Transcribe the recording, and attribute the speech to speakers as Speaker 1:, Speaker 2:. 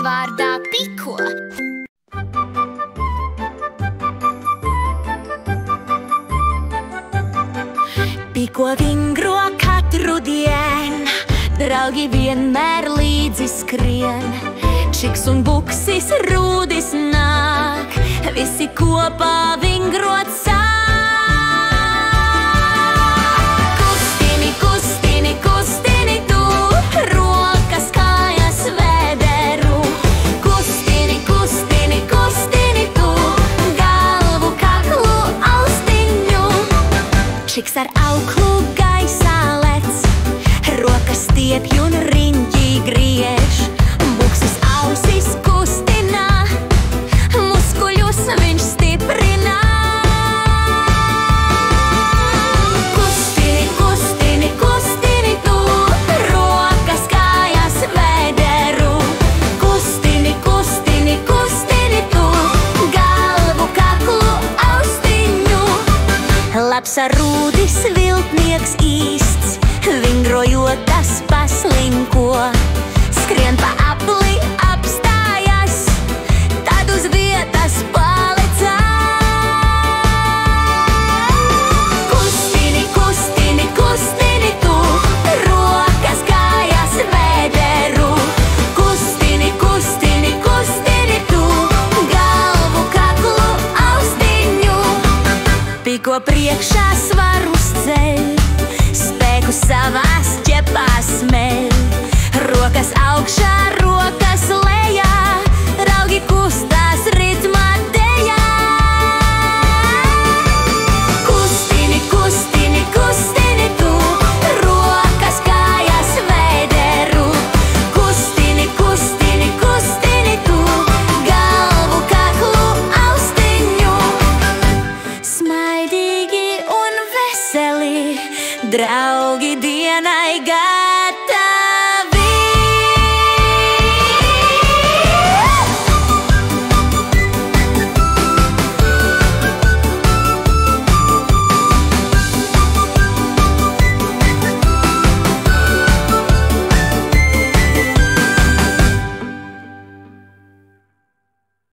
Speaker 1: vārdā Piko. Piko vingro katru dienu, draugi vienmēr līdzi skrien. Čiks un buksis rūdis nāk, visi kopā vingrot sāk. Kustini, kustini, kustini tu, rokas, kājas, vēderu. Kustini, kustini, kustini tu, galvu, kaklu, austiņu. Čiks ar auklu gaisā lec, rokas stiepj un riņķī griež. Buksis ausis kustinā, muskuļus viņš stiprinā. Kustini, kustini, kustini tu, rokas, kājas, vēderu. Kustini, kustini, kustini tu, galvu, kaklu, austiņu. Labs rūdis, viltnieks īsts, vingrojot tas paslinko. Skrien pa apli, apstājas, tad uz vietas palicās. Kustini, kustini, kustini tu, rokas, kājas, vēderu. Kustini, kustini, kustini tu, galvu, kaklu, austiņu. Piko priekšā svarus ceļ, spēku savās ķepās smeļ. Rokas augšā, rokas lejā, raugi kustās ritmā dejā. Kustini, kustini, kustini tu, rokas, kājas, vēderu. Kustini, kustini, kustini tu, galvu, kaklu, austiņu. Smaidīgi un veseli, draugi